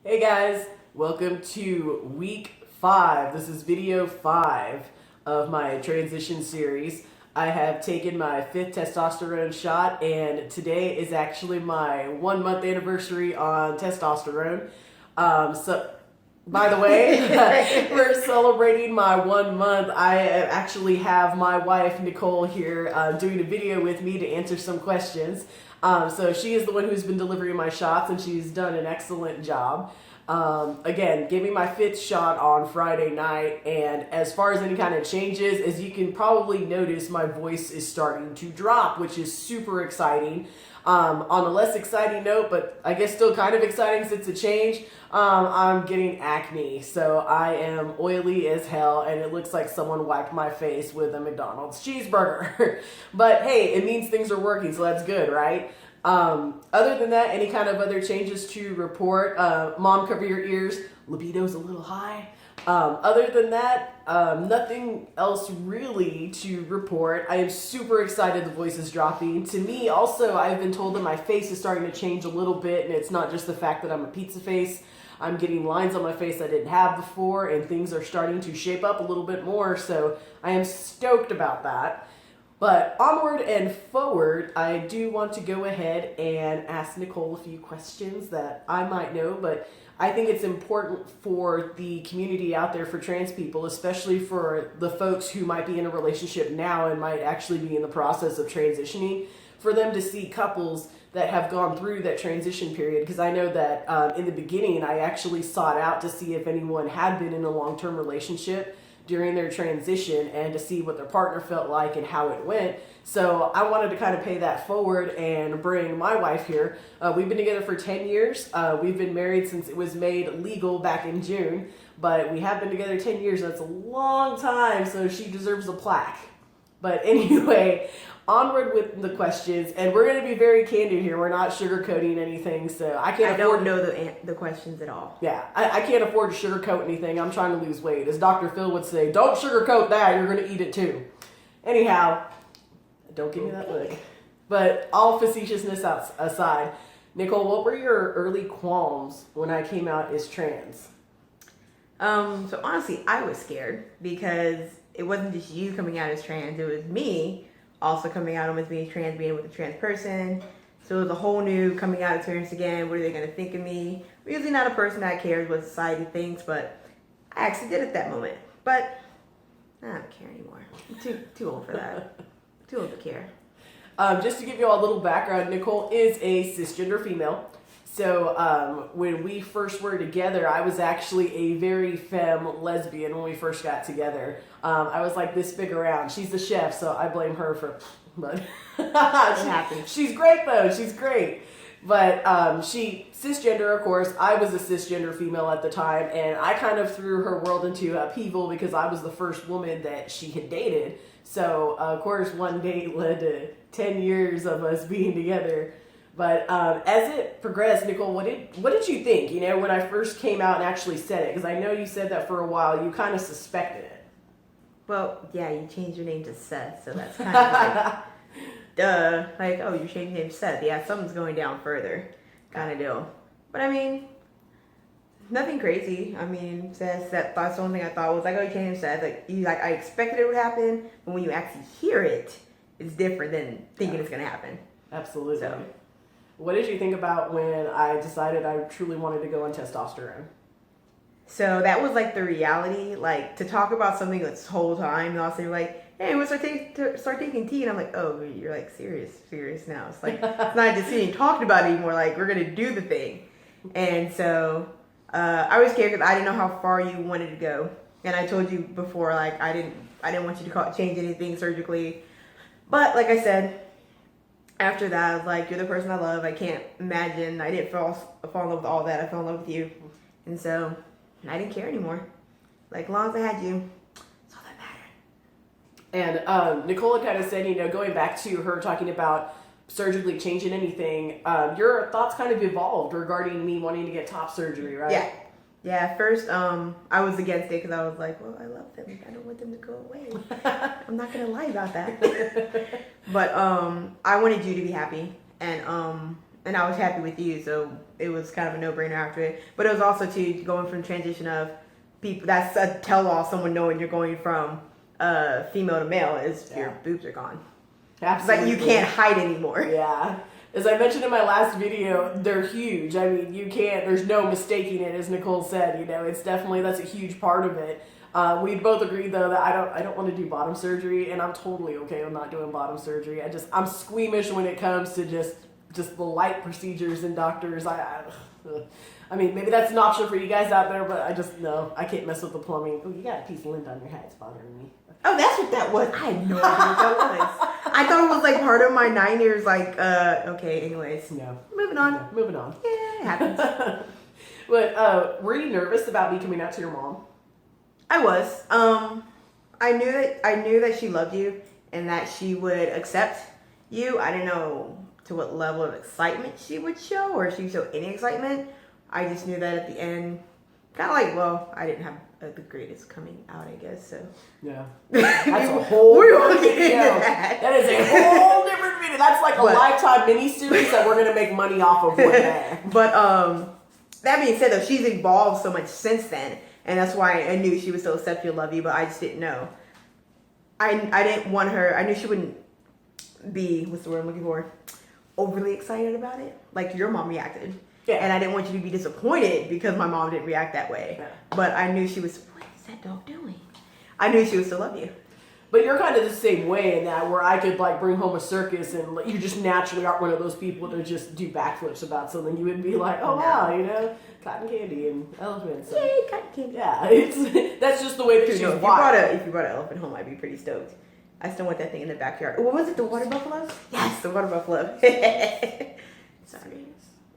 Hey guys, welcome to week 5. This is video 5 of my transition series. I have taken my 5th testosterone shot, and today is actually my 1 month anniversary on testosterone. By the way, we're celebrating my 1 month. I actually have my wife Nicole here doing a video with me to answer some questions. So she is the one who's been delivering my shots, and she's done an excellent job. Again, gave me my 5th shot on Friday night, and as far as any kind of changes, as you can probably notice, my voice is starting to drop, which is super exciting. On a less exciting note, but I guess still kind of exciting since it's a change, I'm getting acne. So I am oily as hell, and it looks like someone wiped my face with a McDonald's cheeseburger. But hey, it means things are working, so that's good, right? Other than that, any kind of other changes to report? Mom, cover your ears. Libido's a little high. Other than that, nothing else really to report. I am super excited the voice is dropping. To me, also, I've been told that my face is starting to change a little bit, and it's not just the fact that I'm a pizza face. I'm getting lines on my face I didn't have before, and things are starting to shape up a little bit more, so I am stoked about that. But onward and forward, I do want to go ahead and ask Nicole a few questions that I might know, but I think it's important for the community out there for trans people, especially for the folks who might be in a relationship now and might actually be in the process of transitioning, for them to see couples that have gone through that transition period. Because I know that in the beginning, I actually sought out to see if anyone had been in a long-term relationship during their transition and to see what their partner felt like and how it went. So I wanted to kind of pay that forward and bring my wife here. We've been together for 10 years. We've been married since it was made legal back in June, but we have been together 10 years. That's a long time, so she deserves a plaque. But anyway, onward with the questions, and we're going to be very candid here. We're not sugarcoating anything, so I don't know the questions at all. Yeah, I can't afford to sugarcoat anything. I'm trying to lose weight. As Dr. Phil would say, don't sugarcoat that, you're going to eat it too. Anyhow, don't give me that look. But all facetiousness aside, Nicole, what were your early qualms when I came out as trans? So honestly, I was scared because it wasn't just you coming out as trans. It was me also coming out as being trans, being with a trans person. So it was a whole new coming out experience again. What are they going to think of me? I'm usually not a person that cares what society thinks, but I actually did at that moment. But I don't care anymore. I'm too old for that. Too old to care. Just to give you all a little background, Nicole is a cisgender female. So when we first were together, I was actually a very femme lesbian when we first got together. I was like this big around. She's the chef, so I blame her for... But she's great though. She's great. But she cisgender, of course. I was a cisgender female at the time, and I kind of threw her world into upheaval because I was the first woman that she had dated. So of course, one date led to 10 years of us being together. But as it progressed, Nicole, what did you think? You know, when I first came out and actually said it, because I know you said that for a while, you kind of suspected it. Well, yeah, you changed your name to Seth, so that's kind of like, duh. Like, oh, you changed your name to Seth. Yeah, something's going down further, kind of deal. But I mean, nothing crazy. I mean, that's the only thing I thought was like, oh, you changed Seth. I expected it would happen, but when you actually hear it, it's different than thinking it's gonna happen. Absolutely. So. What did you think about when I decided I truly wanted to go on testosterone? So that was like the reality, like to talk about something this whole time, and also you're like, hey, we'll start taking tea, and I'm like, oh, you're like serious now. It's like it's not just sitting talking about it anymore. Like we're gonna do the thing, and so I was scared because I didn't know how far you wanted to go, and I told you before, like I didn't want you to change anything surgically, but like I said. After that, I was like, you're the person I love. I can't imagine. I didn't fall in love with all that. I fell in love with you. And so I didn't care anymore. Like, as long as I had you, that's all that mattered. And Nicole kind of said, you know, going back to her talking about surgically changing anything, your thoughts kind of evolved regarding me wanting to get top surgery, right? Yeah. Yeah, at first, I was against it because I was like, well, I love them. I don't want them to go away. I'm not going to lie about that. But I wanted you to be happy. And and I was happy with you, so it was kind of a no-brainer after it. But it was also too going from transition of people. That's a tell-all. Someone knowing you're going from female to male is your boobs are gone. Absolutely. It's like you can't hide anymore. Yeah. As I mentioned in my last video, they're huge. I mean, you can't, there's no mistaking it, as Nicole said, you know, it's definitely, that's a huge part of it. We both agreed though that I don't want to do bottom surgery, and I'm totally okay with not doing bottom surgery. I'm squeamish when it comes to just the light procedures and doctors. I mean, maybe that's an option for you guys out there, but I can't mess with the plumbing. Oh, you got a piece of lint on your head. It's bothering me. Oh, that's what that was. I had no idea what that was. I thought it was like part of my 9 years, like, okay, anyways. No. Moving on. No, moving on. Yeah, it happens. But were you nervous about me coming out to your mom? I was. I knew that she loved you and that she would accept you. I didn't know to what level of excitement she would show, or if she would show any excitement. I just knew that at the end, kind of like, well, I didn't have the greatest coming out, I guess. So yeah, that's a whole different video. That is a whole different video. That's like a Lifetime mini-series that we're gonna make money off of one day. But that being said, though, she's evolved so much since then, and that's why I knew she would still accept you, love you. But I just didn't know. I didn't want her. I knew she wouldn't be, what's the word I'm looking for, overly excited about it, like your mom reacted. Yeah. And I didn't want you to be disappointed because my mom didn't react that way. Yeah. But I knew she was, what is that dog doing? I knew she would still love you. But you're kind of the same way in that, where I could like bring home a circus and you just naturally aren't one of those people to just do backflips about something. You would be like, oh wow, you know, cotton candy and elephants. Yay, cotton candy. Yeah, that's just the way that she's wired. If you brought an elephant home, I'd be pretty stoked. I still want that thing in the backyard. What was it, the water buffalo? Yes, the water buffalo. Sorry.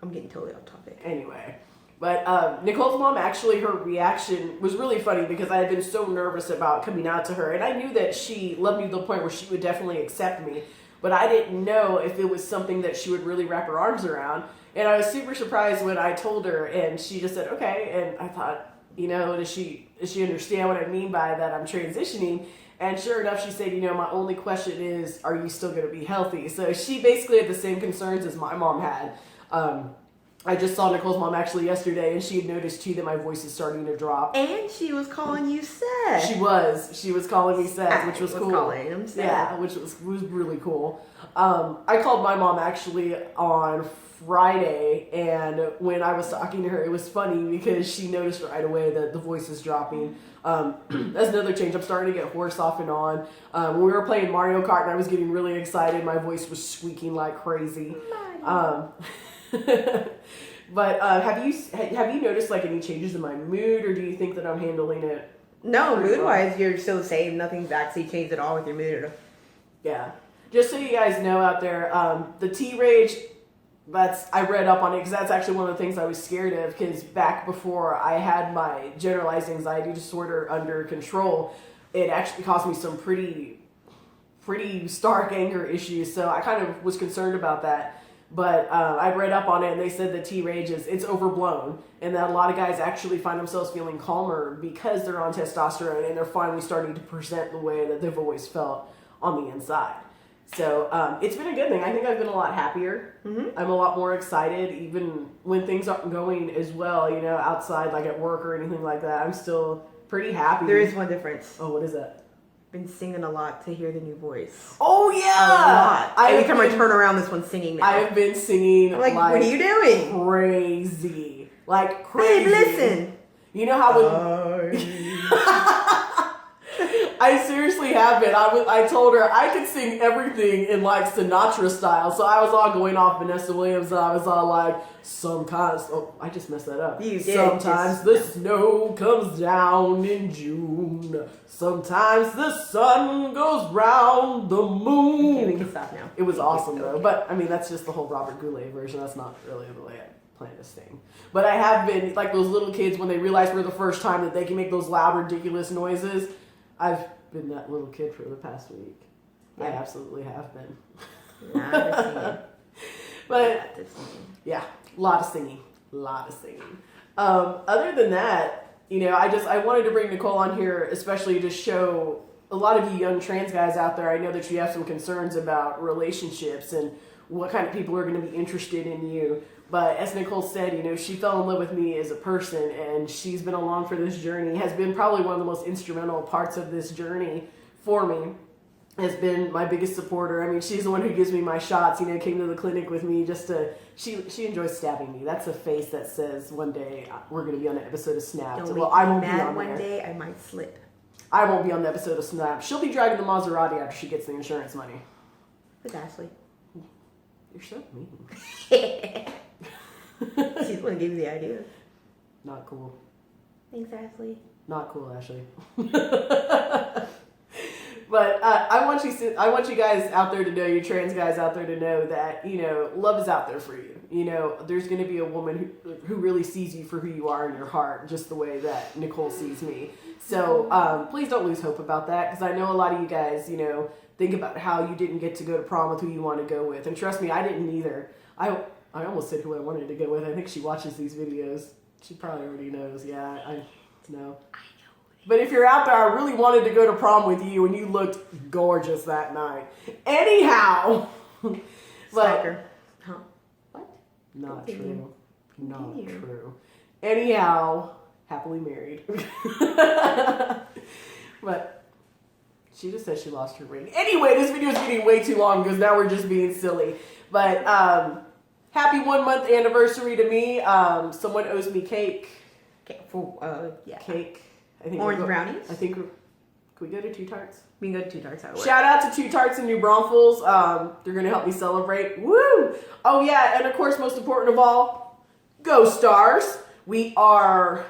I'm getting totally off topic. Anyway, but Nicole's mom, actually, her reaction was really funny because I had been so nervous about coming out to her, and I knew that she loved me to the point where she would definitely accept me, but I didn't know if it was something that she would really wrap her arms around. And I was super surprised when I told her, and she just said, okay. And I thought, you know, does she understand what I mean by that I'm transitioning? And sure enough, she said, you know, my only question is, are you still going to be healthy? So she basically had the same concerns as my mom had. I just saw Nicole's mom actually yesterday, and she had noticed too that my voice is starting to drop. And she was calling you Seth. She was calling me Seth, which was cool. Calling him Seth. Yeah, which was really cool. I called my mom actually on Friday, and when I was talking to her, it was funny because she noticed right away that the voice is dropping. That's another change. I'm starting to get hoarse off and on. When we were playing Mario Kart and I was getting really excited, my voice was squeaking like crazy. But have you noticed like any changes in my mood, or do you think that I'm handling it? No, mood-wise, you're still the same. Nothing's actually changed at all with your mood. Yeah. Just so you guys know out there, the T-Rage, I read up on it because that's actually one of the things I was scared of, because back before I had my generalized anxiety disorder under control, it actually caused me some pretty stark anger issues. So I kind of was concerned about that. But I read up on it, and they said that T-Rage it's overblown, and that a lot of guys actually find themselves feeling calmer because they're on testosterone, and they're finally starting to present the way that they've always felt on the inside. So it's been a good thing. I think I've been a lot happier. Mm-hmm. I'm a lot more excited, even when things aren't going as well, you know, outside, like at work or anything like that. I'm still pretty happy. There is one difference. Oh, what is that? Been singing a lot to hear the new voice. Oh yeah, a lot. Every time I turn around, this one's singing now. I have been singing. I'm like, what are you doing? Crazy, like crazy. Hey, listen. You know how when I seriously have been. I told her I could sing everything in like Sinatra style, so I was all going off Vanessa Williams, and I was all like, sometimes. Oh, I just messed that up. You did. Sometimes the snow comes down in June. Sometimes the sun goes round the moon. Okay, we can stop now. It was awesome though, but I mean that's just the whole Robert Goulet version. That's not really the way I plan to sing. But I have been like those little kids when they realize for the first time that they can make those loud, ridiculous noises. I've been that little kid for the past week. Yeah. I absolutely have been. But yeah, a lot of singing. Other than that, you know, I wanted to bring Nicole on here, especially to show a lot of you young trans guys out there. I know that you have some concerns about relationships and what kind of people are going to be interested in you. But as Nicole said, you know, she fell in love with me as a person, and she's been along for this journey, has been probably one of the most instrumental parts of this journey for me, has been my biggest supporter. I mean, she's the one who gives me my shots, you know, came to the clinic with me just to, she enjoys stabbing me. That's a face that says one day we're going to be on an episode of Snapped. Don't Well, make I me won't be mad on one there. day. I might slip. I won't be on the episode of Snapped. She'll be driving the Maserati after she gets the insurance money. Look, Ashley. You're so mean. She's the one who gave me the idea. Not cool. Thanks, Ashley. Not cool, Ashley. But I want you guys out there to know, you trans guys out there to know that, you know, love is out there for you. You know, there's going to be a woman who really sees you for who you are in your heart, just the way that Nicole sees me. So please don't lose hope about that, because I know a lot of you guys, you know, think about how you didn't get to go to prom with who you want to go with. And trust me, I didn't either. I almost said who I wanted to go with. I think she watches these videos. She probably already knows. Yeah, I know. But if you're out there, I really wanted to go to prom with you, and you looked gorgeous that night. Anyhow. Stalker. Huh? What? Not Continue. true. Not Continue. true. Anyhow, happily married. But she just said she lost her ring. Anyway, this video is getting way too long because now we're just being silly. But happy 1 month anniversary to me. Someone owes me cake. Yeah. Cake. I think Orange brownies? I think can we go to Two Tarts? We can go to Two Tarts. Shout out to Two Tarts in New Braunfels. They're going to help me celebrate. Woo! Oh, yeah. And, of course, most important of all, go Stars. We are...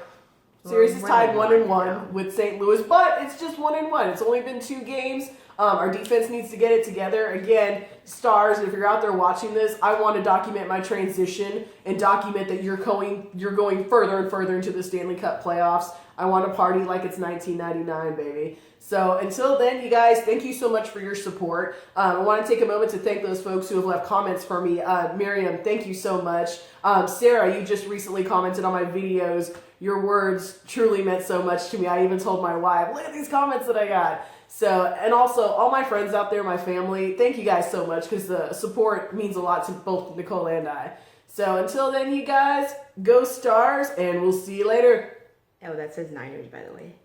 Series is tied 1-1 with St. Louis, but it's just 1-1. It's only been 2 games. Our defense needs to get it together. Again, Stars, if you're out there watching this, I want to document my transition and document that you're going further and further into the Stanley Cup playoffs. I want to party like it's 1999, baby. So until then, you guys, thank you so much for your support. I want to take a moment to thank those folks who have left comments for me. Miriam, thank you so much. Sarah, you just recently commented on my videos. Your words truly meant so much to me. I even told my wife, look at these comments that I got. So, and also all my friends out there, my family, thank you guys so much, because the support means a lot to both Nicole and I. So until then, you guys, go Stars, and we'll see you later. Oh, that says Niners, by the way.